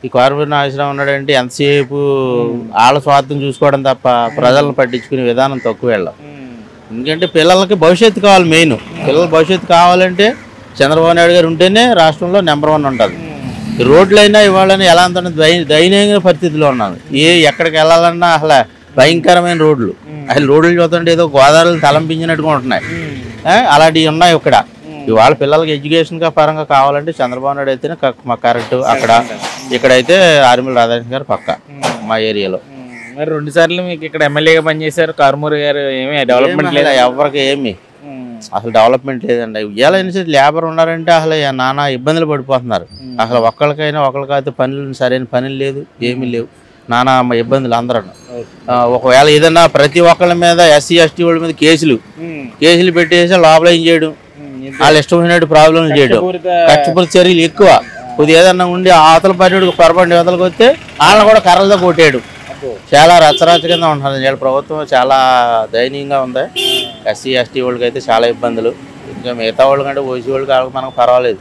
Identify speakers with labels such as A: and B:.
A: ఈ కార్పొరేట్ నాగేశ్వరరావు ఉన్నాడంటే ఎంతసేపు వాళ్ళ స్వార్థం చూసుకోవడం తప్ప ప్రజలను పట్టించుకునే విధానం తక్కువ వెళ్ళాం. ఎందుకంటే పిల్లలకి భవిష్యత్తు కావాలి. మెయిన్ పిల్లల భవిష్యత్తు కావాలంటే చంద్రబాబు నాయుడు గారు ఉంటేనే రాష్ట్రంలో నెంబర్ 1 ఉంటుంది. రోడ్లైనా ఇవాళని ఎలా అంత దయనీయ పరిస్థితిలో ఉన్నాను. ఎక్కడికి వెళ్ళాలన్నా అసలు భయంకరమైన రోడ్లు. అసలు రోడ్లు చూస్తుంటే ఏదో గోదావరిలో తలంపించినట్టుగా ఉంటున్నాయి. అలాంటివి ఉన్నాయి ఇక్కడ. ఇవాళ పిల్లలకి ఎడ్యుకేషన్ పరంగా కావాలంటే చంద్రబాబు నాయుడు అయితేనే కరెక్ట్. అక్కడ ఇక్కడైతే ఆర్మీల రాధాకృష్ణ గారు పక్క మా ఏరియాలో.
B: మరి 2 సార్లు మీకు ఇక్కడ ఎమ్మెల్యేగా పనిచేశారు. కారుమూరి గారు ఏమీ డెవలప్మెంట్ లేదు,
A: ఎవరికి ఏమి అసలు డెవలప్మెంట్ లేదండి. ఇవాళ లేబర్ ఉన్నారంటే అసలు నానా ఇబ్బందులు పడిపోతున్నారు. అసలు ఒకరికైతే పనులు సరైన పనులు లేదు, ఏమీ లేవు. నానా ఇబ్బందులు అందరూ. ఒకవేళ ఏదన్నా ప్రతి ఒక్కళ్ళ మీద ఎస్సీ ఎస్టీ వాళ్ళ మీద కేసులు పెట్టేసి లోపల ఏం చేయడం, వాళ్ళు ఇష్టమైనట్టు ప్రాబ్లం చేయడం, కష్టపూరిత చర్యలు ఎక్కువ. కొద్దిగా ఏదన్నా ఉండి అవతల పర్యటకు పొరపాటు యువతలకు వస్తే వాళ్ళని కూడా కర్రలతో కొట్టేయడం. చాలా రచ్చరచ్చ కింద ఉంటుంది. వీళ్ళ ప్రభుత్వం చాలా దయనీయంగా ఉంది. ఎస్సీ ఎస్టీ వాళ్ళకి అయితే చాలా ఇబ్బందులు. ఇంకా మిగతా వాళ్ళకంటే ఓసీ వాళ్ళకి మనకు పర్వాలేదు.